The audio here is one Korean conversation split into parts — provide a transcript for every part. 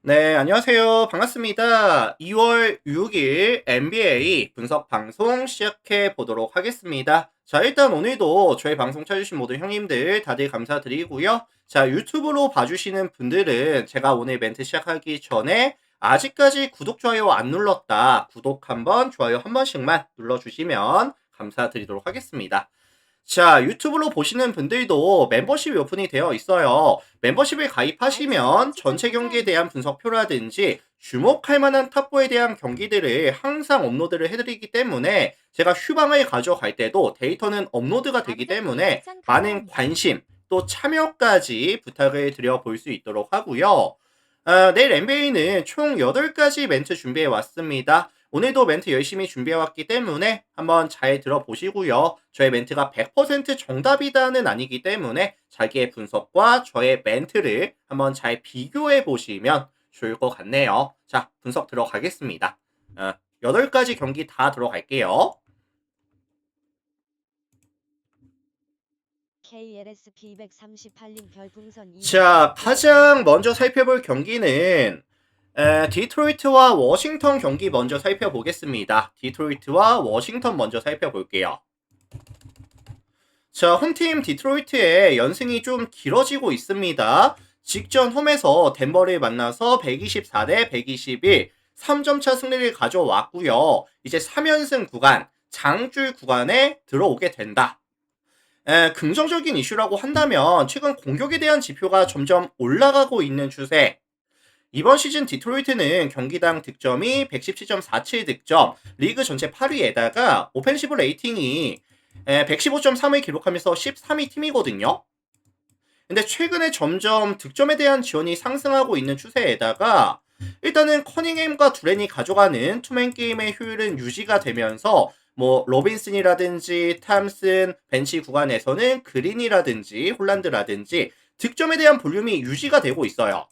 네, 안녕하세요. 반갑습니다. 2월 6일 NBA 분석 방송 시작해 보도록 하겠습니다. 자, 일단 오늘도 저희 방송 찾으신 모든 형님들 다들 감사드리고요. 자, 유튜브로 봐주시는 분들은 제가 오늘 멘트 시작하기 전에 아직까지 구독, 좋아요 안 눌렀다. 구독 한번, 좋아요 한 번씩만 눌러주시면 감사드리도록 하겠습니다. 자, 유튜브로 보시는 분들도 멤버십이 오픈이 되어 있어요. 멤버십을 가입하시면 전체 경기에 대한 분석표라든지 주목할 만한 탑4에 대한 경기들을 항상 업로드를 해드리기 때문에 제가 휴방을 가져갈 때도 데이터는 업로드가 되기 때문에 많은 관심 또 참여까지 부탁을 드려 볼 수 있도록 하고요. 내일 NBA는 총 8가지 멘트 준비해 왔습니다. 오늘도 멘트 열심히 준비해왔기 때문에 한번 잘 들어보시고요. 저의 멘트가 100% 정답이다는 아니기 때문에 자기의 분석과 저의 멘트를 한번 잘 비교해 보시면 좋을 것 같네요. 자, 분석 들어가겠습니다. 8가지 경기 다 들어갈게요. KLSP 238님 별풍선 자, 가장 먼저 살펴볼 경기는 디트로이트와 워싱턴 경기 먼저 살펴보겠습니다. 디트로이트와 워싱턴 먼저 살펴볼게요. 자, 홈팀 디트로이트의 연승이 좀 길어지고 있습니다. 직전 홈에서 덴버를 만나서 124대 121, 3점차 승리를 가져왔고요. 이제 3연승 구간, 장줄 구간에 들어오게 된다. 긍정적인 이슈라고 한다면 최근 공격에 대한 지표가 점점 올라가고 있는 추세. 이번 시즌 디트로이트는 경기당 득점이 117.47 득점, 리그 전체 8위에다가 오펜시브 레이팅이 115.3을 기록하면서 13위 팀이거든요. 근데 최근에 점점 득점에 대한 지원이 상승하고 있는 추세에다가 일단은 커닝햄과 두렌이 가져가는 투맨 게임의 효율은 유지가 되면서 뭐 로빈슨이라든지 탐슨 벤치 구간에서는 그린이라든지 홀란드라든지 득점에 대한 볼륨이 유지가 되고 있어요.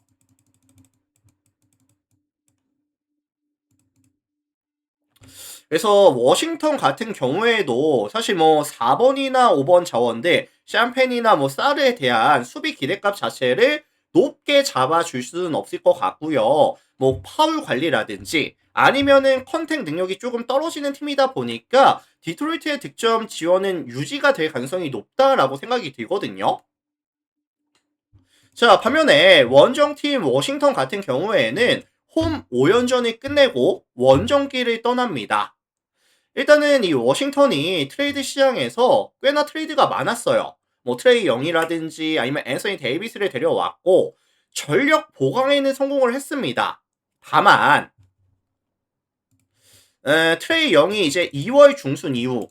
그래서 워싱턴 같은 경우에도 사실 뭐 4번이나 5번 자원들 샴페인이나 뭐 사르에 대한 수비 기대값 자체를 높게 잡아줄 수는 없을 것 같고요. 뭐 파울 관리라든지 아니면은 컨택 능력이 조금 떨어지는 팀이다 보니까 디트로이트의 득점 지원은 유지가 될 가능성이 높다라고 생각이 들거든요. 자, 반면에 원정팀 워싱턴 같은 경우에는 홈 5연전을 끝내고 원정길을 떠납니다. 일단은 이 워싱턴이 트레이드 시장에서 꽤나 트레이드가 많았어요. 뭐 트레이 영이라든지 아니면 앤서니 데이비스를 데려왔고 전력 보강에는 성공을 했습니다. 다만 트레이 영이 이제 2월 중순 이후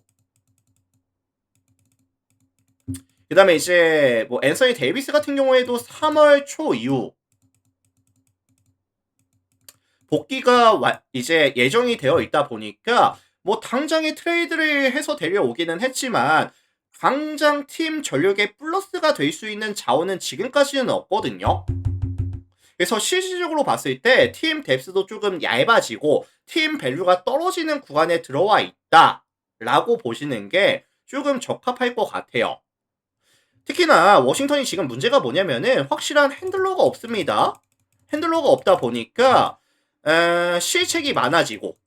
그 다음에 이제 뭐 앤서니 데이비스 같은 경우에도 3월 초 이후 복귀가 이제 예정이 되어 있다 보니까 뭐 당장에 트레이드를 해서 데려오기는 했지만 당장 팀 전력에 플러스가 될 수 있는 자원은 지금까지는 없거든요. 그래서 실질적으로 봤을 때 팀 뎁스도 조금 얇아지고 팀 밸류가 떨어지는 구간에 들어와 있다 라고 보시는 게 조금 적합할 것 같아요. 특히나 워싱턴이 지금 문제가 뭐냐면은 확실한 핸들러가 없습니다. 핸들러가 없다 보니까 실책이 많아지고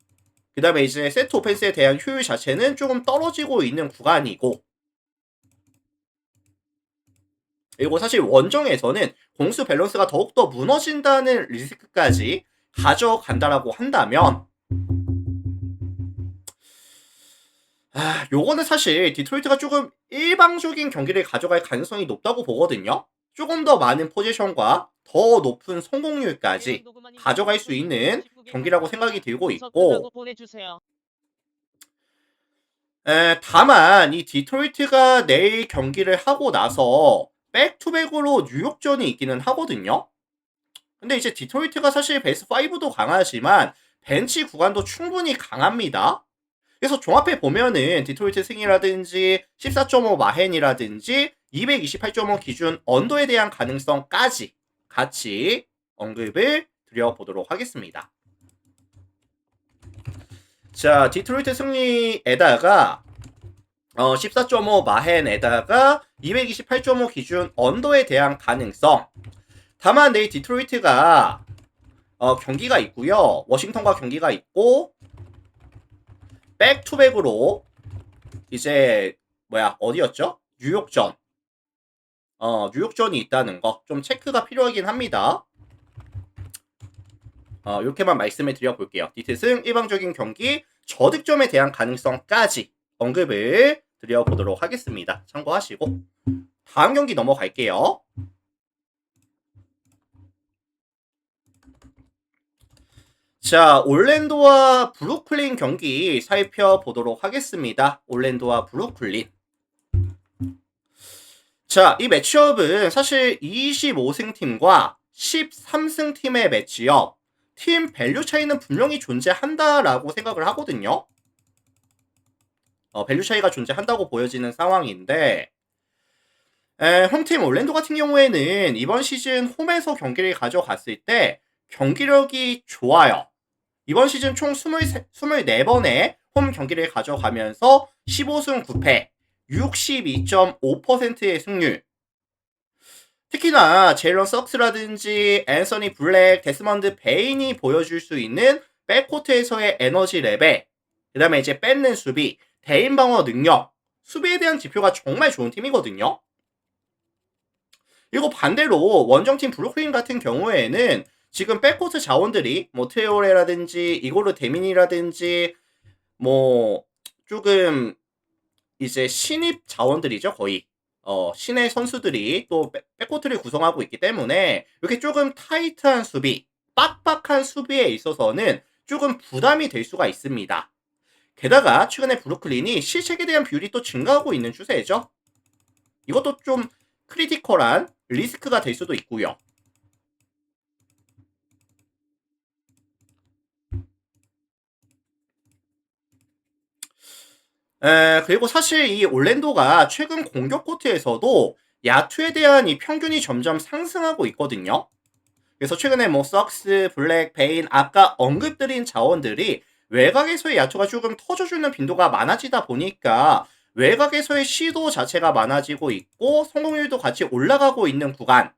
그 다음에 이제 세트 오펜스에 대한 효율 자체는 조금 떨어지고 있는 구간이고 그리고 사실 원정에서는 공수 밸런스가 더욱더 무너진다는 리스크까지 가져간다라고 한다면 요거는 사실 디트로이트가 조금 일방적인 경기를 가져갈 가능성이 높다고 보거든요. 조금 더 많은 포지션과 더 높은 성공률까지 가져갈 수 있는 경기라고 생각이 들고 있고 다만 이 디트로이트가 내일 경기를 하고 나서 백투백으로 뉴욕전이 있기는 하거든요. 근데 이제 디트로이트가 사실 베이스 5도 강하지만 벤치 구간도 충분히 강합니다. 그래서 종합해 보면은 디트로이트 승이라든지 14.5 마헨이라든지 228.5 기준 언더에 대한 가능성까지 같이 언급을 드려보도록 하겠습니다. 자, 디트로이트 승리에다가 14.5 마헨에다가 228.5 기준 언더에 대한 가능성. 다만 내일 디트로이트가 경기가 있고요. 워싱턴과 경기가 있고 백투백으로 이제 어디였죠? 뉴욕전. 뉴욕전이 있다는 거 좀 체크가 필요하긴 합니다. 이렇게만 말씀을 드려볼게요. 디트승 일방적인 경기 저득점에 대한 가능성까지 언급을 드려보도록 하겠습니다. 참고하시고 다음 경기 넘어갈게요. 자, 올랜도와 브루클린 경기 살펴보도록 하겠습니다. 올랜도와 브루클린. 자, 이 매치업은 사실 25승 팀과 13승 팀의 매치업. 팀 밸류 차이는 분명히 존재한다라고 생각을 하거든요. 밸류 차이가 존재한다고 보여지는 상황인데 홈팀 올랜도 같은 경우에는 이번 시즌 홈에서 경기를 가져갔을 때 경기력이 좋아요. 이번 시즌 총 24번의 홈 경기를 가져가면서 15승 9패, 62.5%의 승률. 특히나 제일런 석스라든지 앤서니 블랙, 데스먼드 베인이 보여줄 수 있는 백코트에서의 에너지 레벨, 그 다음에 이제 뺏는 수비, 대인 방어 능력, 수비에 대한 지표가 정말 좋은 팀이거든요. 그리고 반대로 원정팀 브루클린 같은 경우에는 지금 백코트 자원들이 트레오레라든지 이고르 데민이라든지 조금 이제 신입 자원들이죠, 거의. 신의 선수들이 또 백코트를 구성하고 있기 때문에 이렇게 조금 타이트한 수비, 빡빡한 수비에 있어서는 조금 부담이 될 수가 있습니다. 게다가 최근에 브루클린이 실책에 대한 비율이 또 증가하고 있는 추세죠. 이것도 좀 크리티컬한 리스크가 될 수도 있고요. 그리고 사실 이 올랜도가 최근 공격 코트에서도 야투에 대한 이 평균이 점점 상승하고 있거든요. 그래서 최근에 석스, 블랙, 베인 아까 언급드린 자원들이 외곽에서의 야투가 조금 터져주는 빈도가 많아지다 보니까 외곽에서의 시도 자체가 많아지고 있고 성공률도 같이 올라가고 있는 구간.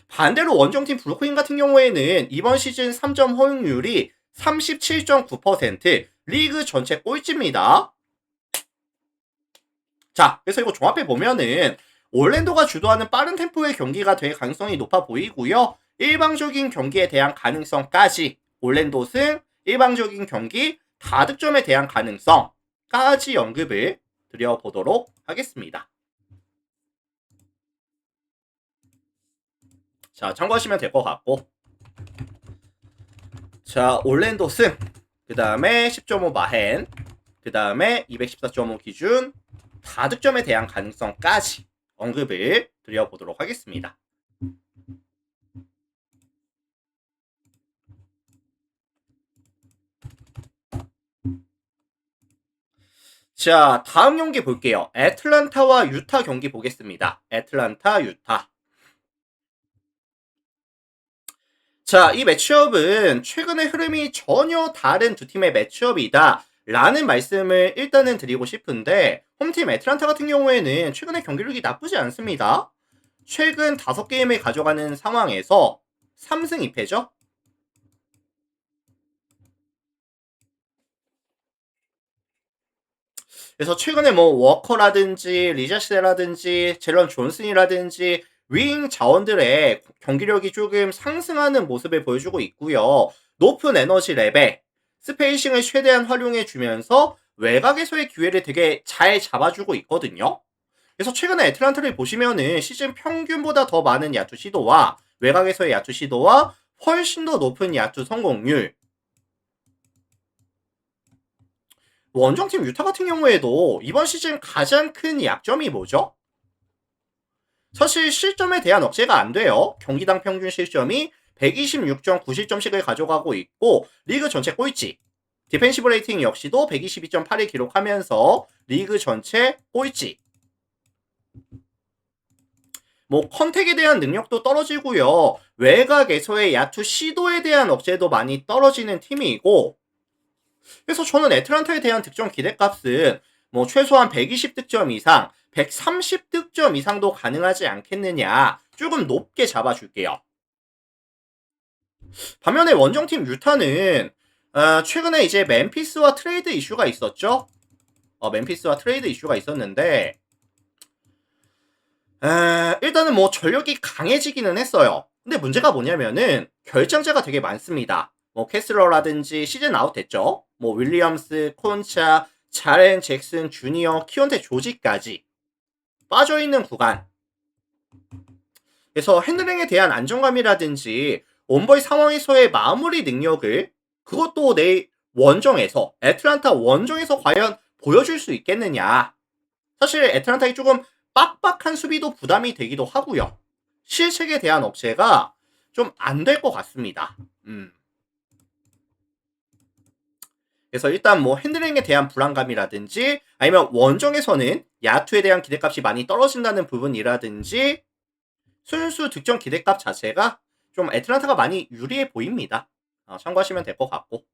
반대로 원정팀 브루클린 같은 경우에는 이번 시즌 3점 허용률이 37.9%, 리그 전체 꼴찌입니다. 자, 그래서 이거 종합해 보면은 올랜도가 주도하는 빠른 템포의 경기가 될 가능성이 높아 보이고요. 일방적인 경기에 대한 가능성까지 올랜도 승, 일방적인 경기, 다득점에 대한 가능성까지 언급을 드려보도록 하겠습니다. 자, 참고하시면 될 것 같고. 자, 올랜도 승, 그 다음에 10.5 마헨, 그 다음에 214.5 기준, 다득점에 대한 가능성까지 언급을 드려보도록 하겠습니다. 자, 다음 경기 볼게요. 애틀란타와 유타 경기 보겠습니다. 애틀란타, 유타. 자, 이 매치업은 최근의 흐름이 전혀 다른 두 팀의 매치업이다 라는 말씀을 일단은 드리고 싶은데 홈팀 애틀란타 같은 경우에는 최근의 경기력이 나쁘지 않습니다. 최근 5게임을 가져가는 상황에서 3승 2패죠. 그래서 최근에 워커라든지 리자시라든지 제런 존슨이라든지 윙 자원들의 경기력이 조금 상승하는 모습을 보여주고 있고요. 높은 에너지 레벨, 스페이싱을 최대한 활용해 주면서 외곽에서의 기회를 되게 잘 잡아주고 있거든요. 그래서 최근에 애틀란타를 보시면은 시즌 평균보다 더 많은 야투 시도와 외곽에서의 야투 시도와 훨씬 더 높은 야투 성공률. 원정팀 유타 같은 경우에도 이번 시즌 가장 큰 약점이 뭐죠? 사실 실점에 대한 억제가 안 돼요. 경기당 평균 실점이 126.9실점씩을 가져가고 있고 리그 전체 꼴찌. 디펜시브 레이팅 역시도 122.8을 기록하면서 리그 전체 꼴찌. 컨택에 대한 능력도 떨어지고요. 외곽에서의 야투 시도에 대한 억제도 많이 떨어지는 팀이고 그래서 저는 애틀란타에 대한 득점 기대값은 최소한 120득점 이상, 130득점 이상도 가능하지 않겠느냐 조금 높게 잡아줄게요. 반면에 원정팀 유타는 최근에 이제 멤피스와 트레이드 이슈가 있었죠. 멤피스와 트레이드 이슈가 있었는데 일단은 뭐 전력이 강해지기는 했어요. 근데 문제가 뭐냐면은 결장자가 되게 많습니다. 뭐 캐슬러라든지 시즌 아웃 됐죠. 뭐 윌리엄스, 콘차, 자렌 잭슨 주니어, 키온테 조지까지 빠져있는 구간. 그래서 핸들링에 대한 안정감이라든지 온버이 상황에서의 마무리 능력을 그것도 내 원정에서 애틀란타 원정에서 과연 보여줄 수 있겠느냐. 사실 애틀란타의 조금 빡빡한 수비도 부담이 되기도 하고요. 실책에 대한 억제가 좀 안 될 것 같습니다. 그래서 일단 뭐 핸들링에 대한 불안감이라든지 아니면 원정에서는 야투에 대한 기대값이 많이 떨어진다는 부분이라든지 순수 득점 기대값 자체가 좀 애틀란타가 많이 유리해 보입니다. 참고하시면 될 것 같고.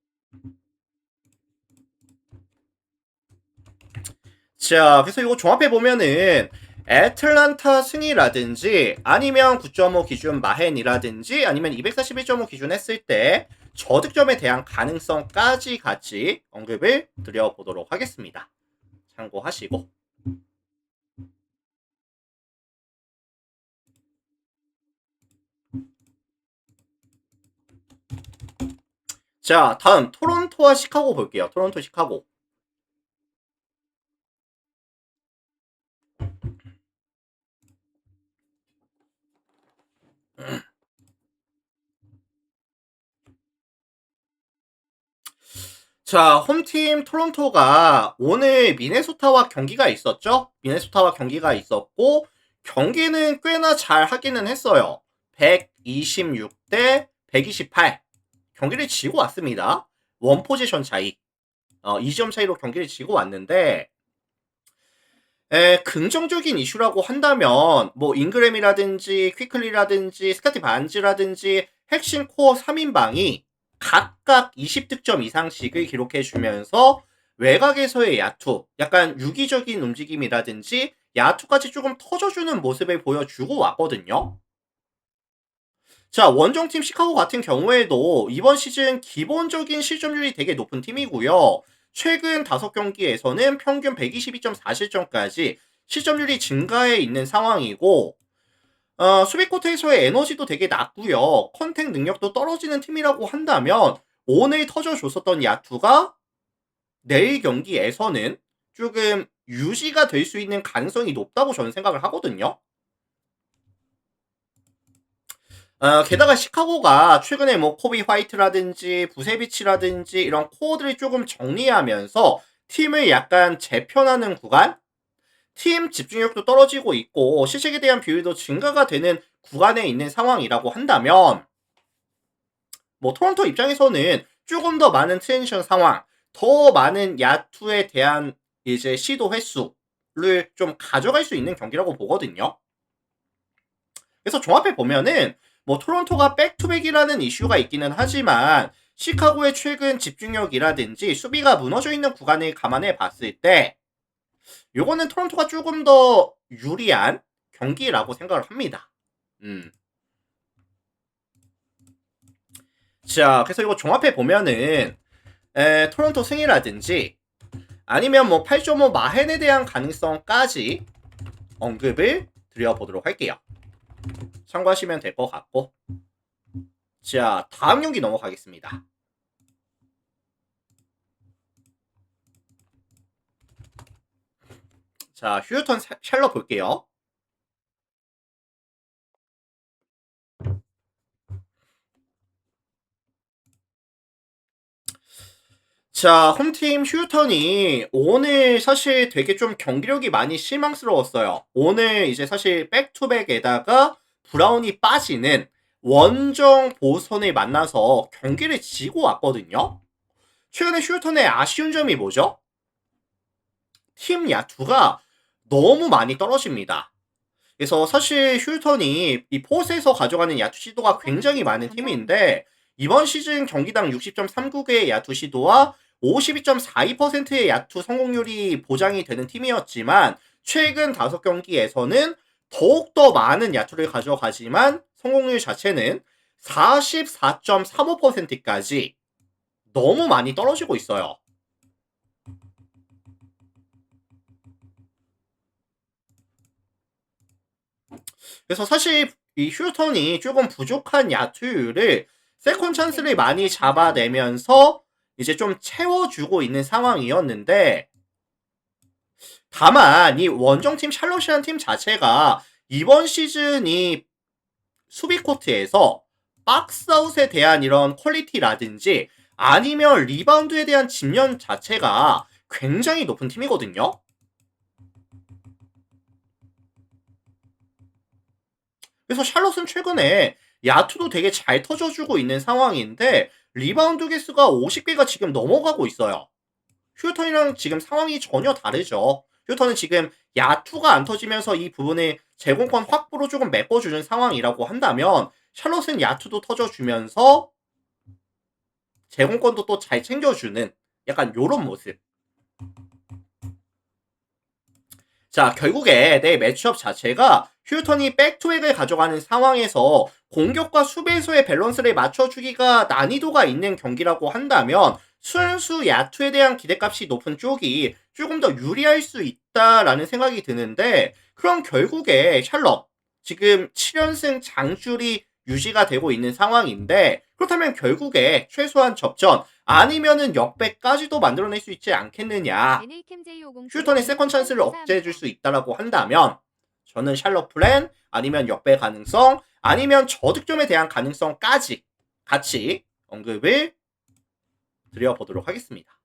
자, 그래서 이거 종합해보면은 애틀란타 승이라든지 아니면 9.5 기준 마헨이라든지 아니면 241.5 기준 했을 때 저득점에 대한 가능성까지 같이 언급을 드려보도록 하겠습니다. 참고하시고. 자, 다음 토론토와 시카고 볼게요. 토론토, 시카고. 자, 홈팀 토론토가 오늘 미네소타와 경기가 있었죠? 미네소타와 경기가 있었고 경기는 꽤나 잘 하기는 했어요. 126대 128. 경기를 지고 왔습니다. 원 포지션 차이. 2점 차이로 경기를 지고 왔는데 긍정적인 이슈라고 한다면 뭐 잉그램이라든지 퀴클리라든지 스카티 반즈라든지 핵심 코어 3인방이 각각 20득점 이상씩을 기록해주면서 외곽에서의 야투, 약간 유기적인 움직임이라든지 야투까지 조금 터져주는 모습을 보여주고 왔거든요. 자, 원정팀 시카고 같은 경우에도 이번 시즌 기본적인 실점률이 되게 높은 팀이고요. 최근 5경기에서는 평균 122.4실점까지 실점률이 증가해 있는 상황이고 수비 코트에서의 에너지도 되게 낮고요. 컨택 능력도 떨어지는 팀이라고 한다면 오늘 터져줬었던 야투가 내일 경기에서는 조금 유지가 될 수 있는 가능성이 높다고 저는 생각을 하거든요. 게다가 시카고가 최근에 뭐 코비 화이트라든지 부세비치라든지 이런 코어들을 조금 정리하면서 팀을 약간 재편하는 구간, 팀 집중력도 떨어지고 있고 실책에 대한 비율도 증가가 되는 구간에 있는 상황이라고 한다면 뭐 토론토 입장에서는 조금 더 많은 트랜지션 상황, 더 많은 야투에 대한 이제 시도 횟수를 좀 가져갈 수 있는 경기라고 보거든요. 그래서 종합해 보면은 뭐 토론토가 백투백이라는 이슈가 있기는 하지만 시카고의 최근 집중력이라든지 수비가 무너져 있는 구간을 감안해 봤을 때 요거는 토론토가 조금 더 유리한 경기라고 생각을 합니다. 자, 그래서 이거 종합해 보면은 토론토 승이라든지 아니면 뭐 8.5 마헨에 대한 가능성까지 언급을 드려보도록 할게요. 참고하시면 될 것 같고. 자, 다음 경기 넘어가겠습니다. 자, 휴스턴 샬럿 볼게요. 자, 홈팀 휴스턴이 오늘 사실 되게 좀 경기력이 많이 실망스러웠어요. 오늘 이제 사실 백투백에다가 브라운이 빠지는 원정 보선을 만나서 경기를 지고 왔거든요. 최근에 휴스턴의 아쉬운 점이 뭐죠? 팀 야투가 너무 많이 떨어집니다. 그래서 사실 휴스턴이 이 포스에서 가져가는 야투 시도가 굉장히 많은 팀인데 이번 시즌 경기당 60.39개의 야투 시도와 52.42%의 야투 성공률이 보장이 되는 팀이었지만 최근 5경기에서는 더욱더 많은 야투를 가져가지만 성공률 자체는 44.35%까지 너무 많이 떨어지고 있어요. 그래서 사실 이 휴턴이 조금 부족한 야투율을 세컨 찬스를 많이 잡아내면서 이제 좀 채워주고 있는 상황이었는데, 다만 이 원정팀 샬럿이라는 팀 자체가 이번 시즌이 수비 코트에서 박스아웃에 대한 이런 퀄리티라든지 아니면 리바운드에 대한 집념 자체가 굉장히 높은 팀이거든요. 그래서 샬롯은 최근에 야투도 되게 잘 터져주고 있는 상황인데 리바운드 개수가 50개가 지금 넘어가고 있어요. 휴턴이랑 지금 상황이 전혀 다르죠. 휴턴은 지금 야투가 안 터지면서 이 부분을 제공권 확보로 조금 메꿔주는 상황이라고 한다면 샬롯은 야투도 터져주면서 제공권도 또 잘 챙겨주는 약간 요런 모습. 자, 결국에 내 매치업 자체가 휴턴이 백투백을 가져가는 상황에서 공격과 수비에서의 밸런스를 맞춰주기가 난이도가 있는 경기라고 한다면 순수 야투에 대한 기대값이 높은 쪽이 조금 더 유리할 수 있다라는 생각이 드는데, 그럼 결국에 샬럿 지금 7연승 장줄이 유지가 되고 있는 상황인데, 그렇다면 결국에 최소한 접전 아니면은 역배까지도 만들어낼 수 있지 않겠느냐. 휴턴의 세컨 찬스를 억제해줄 수 있다라고 한다면 저는 샬럿 플랜 아니면 역배 가능성 아니면 저득점에 대한 가능성까지 같이 언급을 드려보도록 하겠습니다.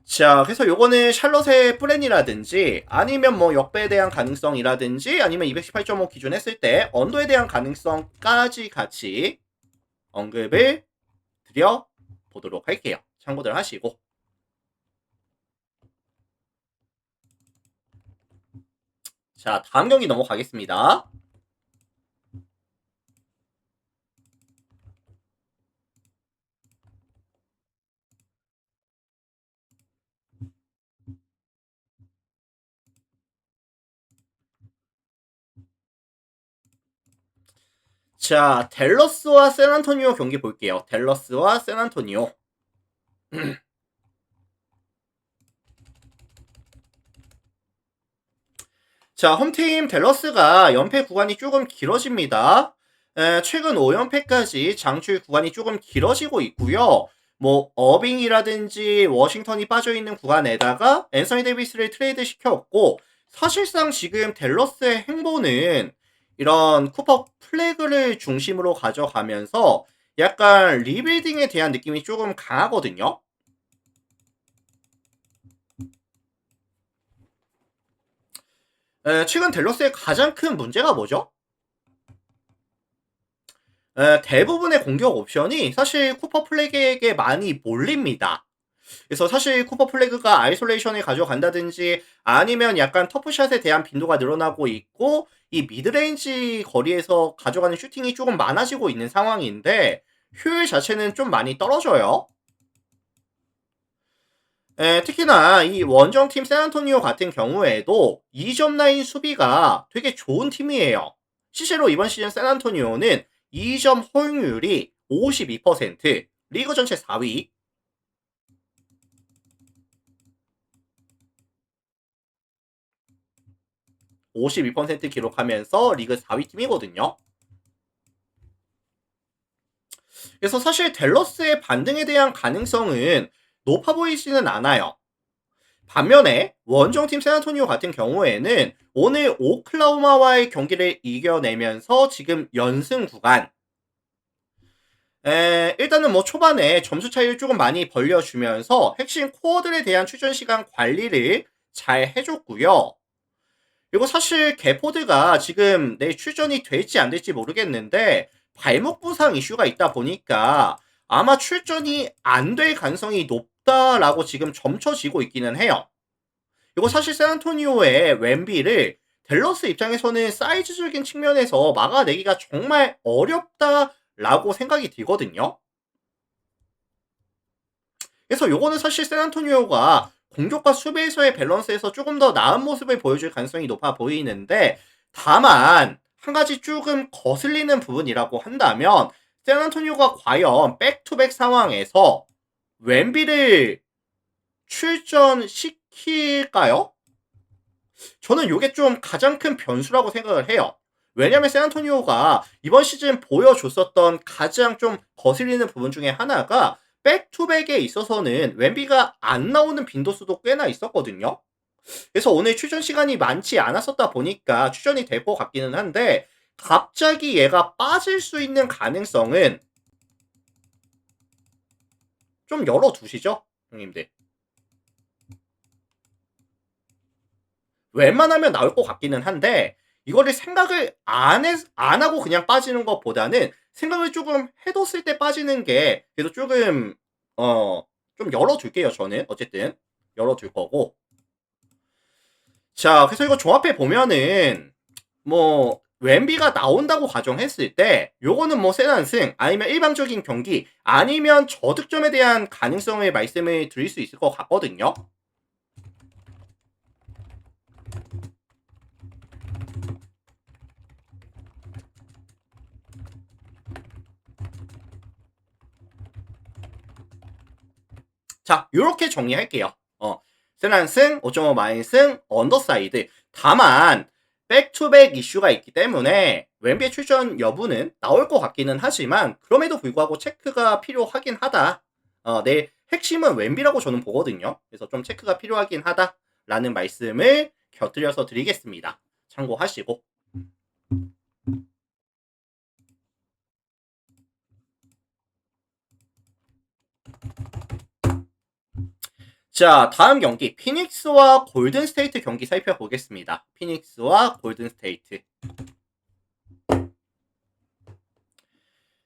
자, 그래서 요거는 샬럿의 플랜이라든지 아니면 뭐 역배에 대한 가능성이라든지 아니면 218.5 기준 했을 때 언더에 대한 가능성까지 같이 언급을 드려보도록 할게요. 참고들 하시고. 자, 다음 경기 넘어가겠습니다. 자, 댈러스와 샌안토니오 경기 볼게요. 댈러스와 샌안토니오. 자, 홈팀 댈러스가 연패 구간이 조금 길어집니다. 최근 5연패까지 장출 구간이 조금 길어지고 있고요. 뭐 어빙이라든지 워싱턴이 빠져있는 구간에다가 앤서니 데이비스를 트레이드 시켰고, 사실상 지금 댈러스의 행보는 이런 쿠퍼 플래그를 중심으로 가져가면서 약간 리빌딩에 대한 느낌이 조금 강하거든요. 최근 댈러스의 가장 큰 문제가 뭐죠? 대부분의 공격 옵션이 사실 쿠퍼 플래그에게 많이 몰립니다. 그래서 사실 쿠퍼 플래그가 아이솔레이션을 가져간다든지 아니면 약간 터프샷에 대한 빈도가 늘어나고 있고 이 미드레인지 거리에서 가져가는 슈팅이 조금 많아지고 있는 상황인데 효율 자체는 좀 많이 떨어져요. 특히나 이 원정팀 샌안토니오 같은 경우에도 2점 라인 수비가 되게 좋은 팀이에요. 실제로 이번 시즌 샌안토니오는 2점 허용률이 52%, 리그 전체 4위. 52% 기록하면서 리그 4위 팀이거든요. 그래서 사실 댈러스의 반등에 대한 가능성은 높아 보이지는 않아요. 반면에 원정팀 샌안토니오 같은 경우에는 오늘 오클라호마와의 경기를 이겨내면서 지금 연승 구간. 일단은 뭐 초반에 점수 차이를 조금 많이 벌려주면서 핵심 코어들에 대한 출전 시간 관리를 잘 해줬고요. 그리고 사실 개포드가 지금 내 출전이 될지 안 될지 모르겠는데 발목 부상 이슈가 있다 보니까 아마 출전이 안 될 가능성이 높다라고 지금 점쳐지고 있기는 해요. 그리고 사실 샌안토니오의 웸비를 댈러스 입장에서는 사이즈적인 측면에서 막아내기가 정말 어렵다라고 생각이 들거든요. 그래서 요거는 사실 샌안토니오가 공격과 수비에서의 밸런스에서 조금 더 나은 모습을 보여줄 가능성이 높아 보이는데, 다만 한 가지 조금 거슬리는 부분이라고 한다면 샌안토니오가 과연 백투백 상황에서 웬비를 출전시킬까요? 저는 이게 좀 가장 큰 변수라고 생각을 해요. 왜냐면 샌안토니오가 이번 시즌 보여줬었던 가장 좀 거슬리는 부분 중에 하나가 백투백에 있어서는 웬비가 안 나오는 빈도수도 꽤나 있었거든요. 그래서 오늘 출전 시간이 많지 않았었다 보니까 출전이 될 것 같기는 한데, 갑자기 얘가 빠질 수 있는 가능성은 좀 열어두시죠, 형님들. 웬만하면 나올 것 같기는 한데, 이거를 생각을 안 하고 그냥 빠지는 것보다는 생각을 조금 해뒀을 때 빠지는 게 그래도 조금 좀 열어둘게요. 저는 어쨌든 열어둘 거고. 자, 그래서 이거 종합해 보면은 뭐 웬비가 나온다고 가정했을 때 요거는 뭐 세난승 아니면 일방적인 경기 아니면 저득점에 대한 가능성을 말씀을 드릴 수 있을 것 같거든요. 자, 요렇게 정리할게요. 세난승, 5.5 마인승, 언더사이드. 다만 백투백 이슈가 있기 때문에 웬비의 출전 여부는 나올 것 같기는 하지만 그럼에도 불구하고 체크가 필요하긴 하다. 내 핵심은 웬비라고 저는 보거든요. 그래서 좀 체크가 필요하긴 하다라는 말씀을 곁들여서 드리겠습니다. 참고하시고. 자, 다음 경기 피닉스와 골든스테이트 경기 살펴보겠습니다. 피닉스와 골든스테이트.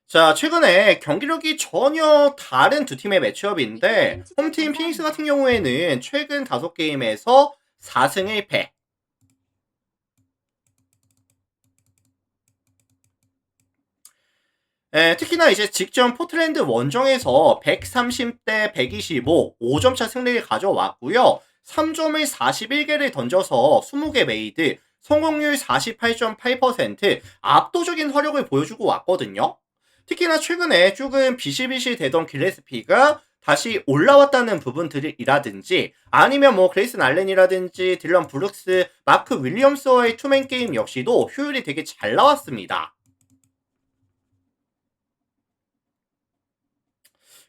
자, 최근에 경기력이 전혀 다른 두 팀의 매치업인데 홈팀 피닉스 같은 경우에는 최근 5게임에서 4승 1패. 특히나 이제 직전 포틀랜드 원정에서 130대 125, 5점 차 승리를 가져왔고요. 3점을 41개를 던져서 20개 메이드, 성공률 48.8%, 압도적인 화력을 보여주고 왔거든요. 특히나 최근에 조금 비실비실 되던 길레스피가 다시 올라왔다는 부분들이라든지 아니면 뭐 그레이슨 알렌이라든지 딜런 브룩스, 마크 윌리엄스와의 투맨 게임 역시도 효율이 되게 잘 나왔습니다.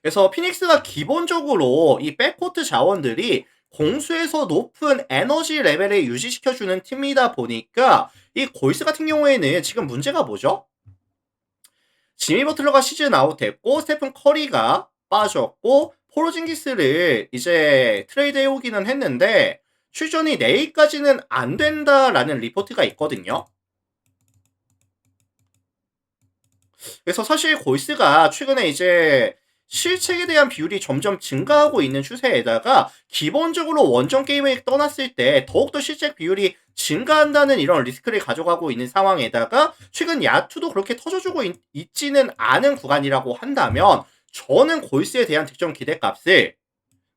그래서 피닉스가 기본적으로 이 백코트 자원들이 공수에서 높은 에너지 레벨을 유지시켜주는 팀이다 보니까 이 골스 같은 경우에는 지금 문제가 뭐죠? 지미 버틀러가 시즌 아웃 됐고 스테픈 커리가 빠졌고 포로징기스를 이제 트레이드 해오기는 했는데 출전이 내일까지는 안 된다라는 리포트가 있거든요. 그래서 사실 골스가 최근에 이제 실책에 대한 비율이 점점 증가하고 있는 추세에다가 기본적으로 원정 게임을 떠났을 때 더욱더 실책 비율이 증가한다는 이런 리스크를 가져가고 있는 상황에다가 최근 야투도 그렇게 터져주고 있지는 않은 구간이라고 한다면 저는 골스에 대한 득점 기대값을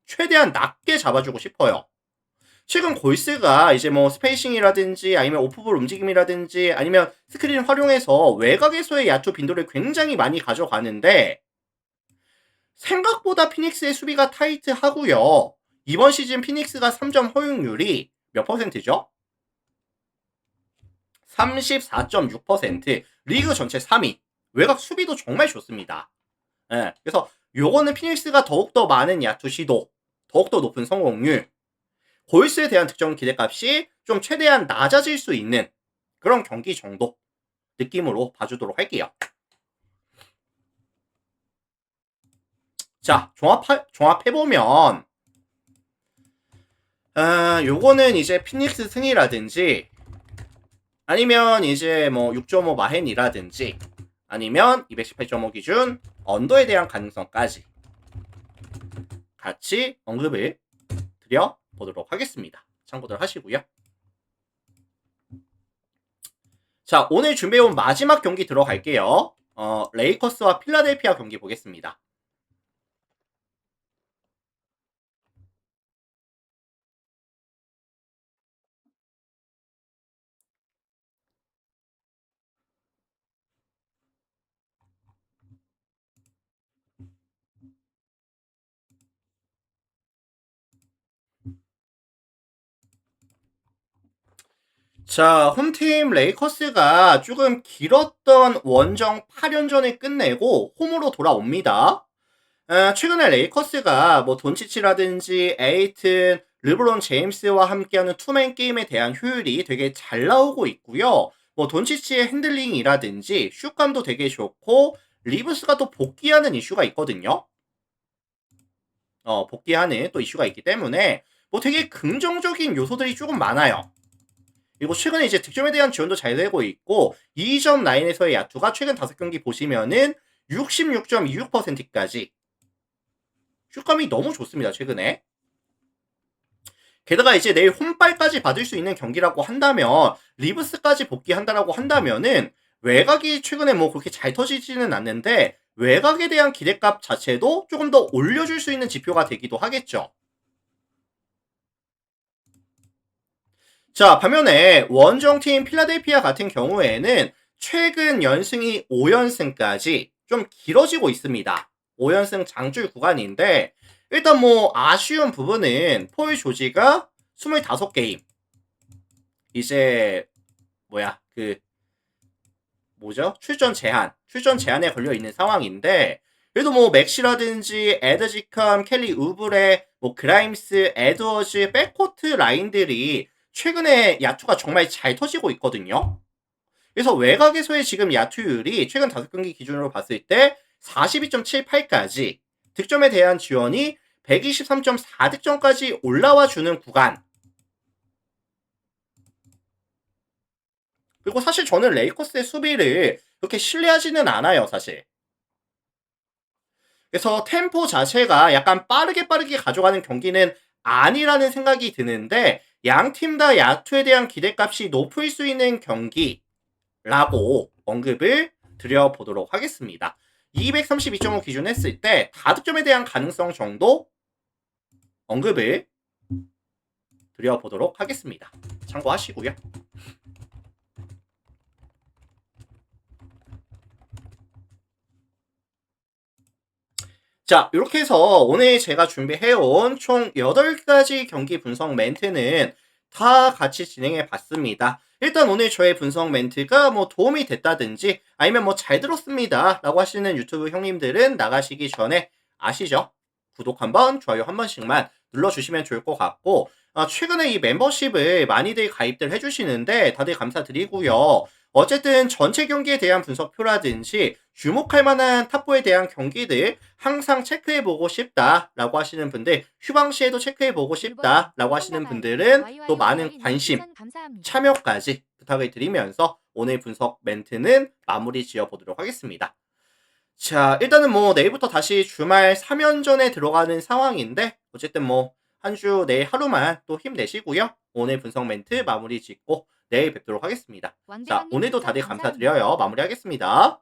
최대한 낮게 잡아주고 싶어요. 최근 골스가 이제 뭐 스페이싱이라든지 아니면 오프볼 움직임이라든지 아니면 스크린 활용해서 외곽에서의 야투 빈도를 굉장히 많이 가져가는데 생각보다 피닉스의 수비가 타이트하고요. 이번 시즌 피닉스가 3점 허용률이 몇 퍼센트죠? 34.6%. 리그 전체 3위. 외곽 수비도 정말 좋습니다. 그래서 요거는 피닉스가 더욱더 많은 야투 시도, 더욱더 높은 성공률, 골스에 대한 득점 기대값이 좀 최대한 낮아질 수 있는 그런 경기 정도 느낌으로 봐주도록 할게요. 자, 종합해보면 요거는 이제 피닉스 승이라든지 아니면 이제 뭐 6.5 마헨이라든지 아니면 218.5 기준 언더에 대한 가능성까지 같이 언급을 드려보도록 하겠습니다. 참고들 하시고요. 자, 오늘 준비해온 마지막 경기 들어갈게요. 레이커스와 필라델피아 경기 보겠습니다. 자, 홈팀 레이커스가 조금 길었던 원정 8연전을 끝내고 홈으로 돌아옵니다. 최근에 레이커스가 뭐 돈치치라든지 에이튼, 르브론 제임스와 함께하는 투맨 게임에 대한 효율이 되게 잘 나오고 있고요. 뭐 돈치치의 핸들링이라든지 슛감도 되게 좋고 리브스가 또 복귀하는 이슈가 있거든요. 복귀하는 또 이슈가 있기 때문에 뭐 되게 긍정적인 요소들이 조금 많아요. 그리고 최근에 이제 득점에 대한 지원도 잘 되고 있고 2점 라인에서의 야투가 최근 5경기 보시면은 66.26%까지 슛감이 너무 좋습니다. 최근에. 게다가 이제 내일 홈발까지 받을 수 있는 경기라고 한다면 리브스까지 복귀한다라고 한다면은 외곽이 최근에 뭐 그렇게 잘 터지지는 않는데 외곽에 대한 기대값 자체도 조금 더 올려줄 수 있는 지표가 되기도 하겠죠. 자, 반면에 원정팀 필라델피아 같은 경우에는 최근 연승이 5연승까지 좀 길어지고 있습니다. 5연승 장줄 구간인데 일단 뭐 아쉬운 부분은 폴 조지가 25게임 이제 뭐야 그 뭐죠? 출전 제한에 걸려 있는 상황인데 그래도 뭐 맥시라든지 에드지컴, 켈리 우브레, 뭐 그라임스, 에드워즈, 백코트 라인들이 최근에 야투가 정말 잘 터지고 있거든요. 그래서 외곽에서의 지금 야투율이 최근 5경기 기준으로 봤을 때 42.78까지 득점에 대한 지원이 123.4득점까지 올라와 주는 구간. 그리고 사실 저는 레이커스의 수비를 그렇게 신뢰하지는 않아요, 사실. 그래서 템포 자체가 약간 빠르게 가져가는 경기는 아니라는 생각이 드는데 양 팀 다 야투에 대한 기대값이 높을 수 있는 경기라고 언급을 드려보도록 하겠습니다. 232.5 기준 했을 때 다득점에 대한 가능성 정도 언급을 드려보도록 하겠습니다. 참고하시고요. 자, 이렇게 해서 오늘 제가 준비해온 총 8가지 경기 분석 멘트는 다 같이 진행해 봤습니다. 일단 오늘 저의 분석 멘트가 뭐 도움이 됐다든지 아니면 뭐 잘 들었습니다 라고 하시는 유튜브 형님들은 나가시기 전에 아시죠? 구독 한번, 좋아요 한 번씩만 눌러주시면 좋을 것 같고 최근에 이 멤버십을 많이들 가입들 해주시는데 다들 감사드리고요. 어쨌든 전체 경기에 대한 분석표라든지 주목할 만한 탑4에 대한 경기들 항상 체크해보고 싶다라고 하시는 분들, 휴방시에도 체크해보고 싶다라고 하시는 분들은 또 많은 관심, 참여까지 부탁을 드리면서 오늘 분석 멘트는 마무리 지어보도록 하겠습니다. 자, 일단은 뭐 내일부터 다시 주말 3연전에 들어가는 상황인데 어쨌든 뭐 한 주 내일 하루만 또 힘내시고요. 오늘 분석 멘트 마무리 짓고 내일 뵙도록 하겠습니다. 자, 오늘도 다들 감사드려요. 마무리하겠습니다.